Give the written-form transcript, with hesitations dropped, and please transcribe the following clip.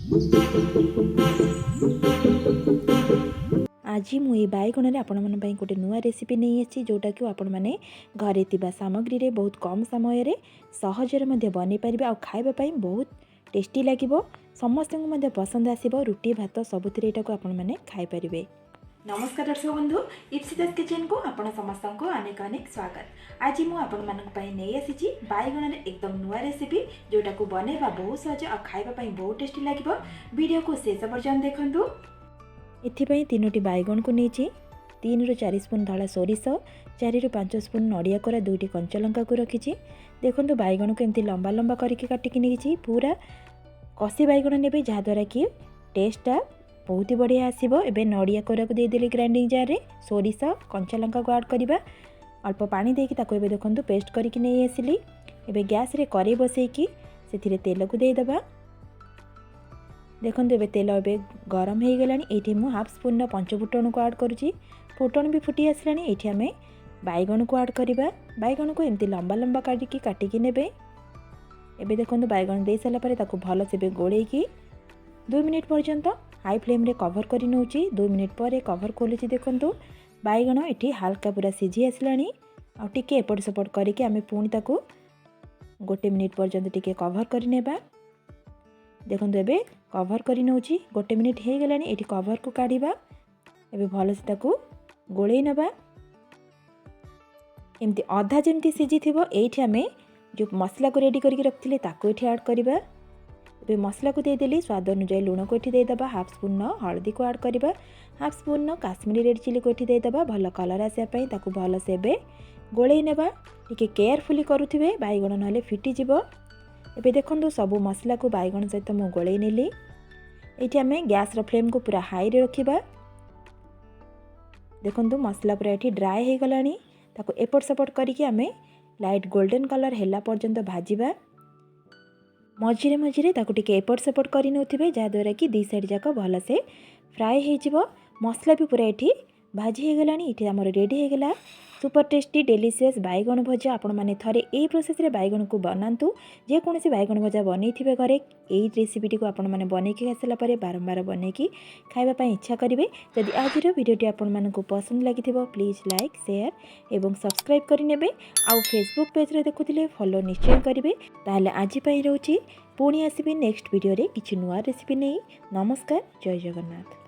आज मुझे बैगण आपण मन गोटे नुआ रेसिपी नहीं आसी जोटा कि आपण मैंने घरे थिबा सामग्री रे बहुत कम समय रे सहजरे मध्य बनै पारिबे आ खाइबा पई बहुत टेस्टी लागिबो। समस्त को पसंद आसिबो। रुटी भात सबुथिरे एटा को आपण मैंने खाइ पारिबे। नमस्कार दर्शक बंधु, इप्सिता किचन को आपण समस्त को अनेक अनेक स्वागत। आज मु आपण मानक पई नै आसीची बैगण रे एकदम नुआ रेसिपी जोटा को बनेबा बहुत सहज आ खाइबा पई बहुत टेस्टी लागिबो। वीडियो को शेष पर्यंत देखंतु। एथिपाई 3टी बैगण को नहीं 3 ରୁ 4 स्पून धला सोरिष 4 ରୁ 5 स्पून नड़िया कोरा 2टी कंचा लंका को रखी। देखो बैगण को एमती लंबा लंबा करके काटिकी नहीं पूरा कसी बैगण ने जहाद्वारा कि टेस्टा बहुत ही बढ़िया आसो। एबे नड़िया कोरा को देदेली ग्राइंडिंग जार रे सोरिष कंचा लंका को ऐड करवा अल्प पानी देकी ताको एबे देखंतु पेस्ट करके नहीं आसिली। एबे गैस रे कड़ाई बसैकी सेथिरे तेल को देदेबा। देखो ए तेल ए गरम हो गलानी। ये मुझे हाफ स्पून पंचफुटन को ऐड करुँची। फुटन भी फुटी आसलानी। ये आम बैगण को ऐड करवा। बैगण को एमती लंबा लंबा काटिकी नेबे। एबे देखो बैगण दे सारा पर भल से गोड़ेकी 2 मिनिट पर्यंत हाई फ्लेम रे कवर कर नौची। 2 मिनिट पर कवर खोलुची। देखो बैगण ये हाल्का पूरा सिझी आसलानी। आउे एपट सेपट करके आम पुणी ताकू 1 मिनिट पर्यंत टिके कवर कर नेबा। देखो एबे कवर कर नौची 1 मिनिट हो गलानी। ये कवर को काढ़ा एबे भल से ताकू गोले नबा। एमती अधा जमती सिझी थी ये आम जो मसला को रेडी करके रखी ताको ये ऐड करवा। एबे मसला को देदेली स्वाद अनुसार लुण को ये देदेबा। हाफ स्पून हल्दी को ऐड करवा। Half spoon Kashmiri red chilli को ये देदेबा भल कलर आसापी। ताकू भल से गोले नेबा। टिके केयरफुली करुथिबे बैगण नहले फिटी जिवो। एबे देखो सबू मसला को बैगण सहित मु गोले नेली। ये आम गैस फ्लेम को पूरा हाई रे रखिबा। देखो मसला पूरा ये ड्राए हो गलानी। ताको एपट सेपट करके आम लाइट गोल्डन कलर हैला पर्यंत भाजिबा। मझिरे मझिरे ताको टिके एपट सेपट कर नौथिबे जहाद्वारा कि 2 साइड जाक भल से फ्राए हो जिवो। मसला भी पूरा ये भाजी हो गलानी। ये आमर रेडी हो गला सुपर टेस्टी डेलीशियस बैगण भजा। आपण माने थरे ए प्रोसेस रे बैगण को बनातु। जे कोनोसी बैगण भजा बनै थिबे घरे एई रेसिपीटी को आपण माने बनै के खासला परे बारंबार बनै की खाइबा पई इच्छा करिवे। जदि आज रो वीडियोटी आपण मानकु पसंद लागिथिबो प्लीज लाइक शेयर एवं सब्सक्राइब करि नेबे। आउ फेसबुक पेज रे देखुथिले फॉलो निश्चय करिवे। ताहले आज पई रहउची पुणी आसीबी नेक्स्ट वीडियो रे किछि नुवा रेसिपी नै। नमस्कार, जय जगन्नाथ।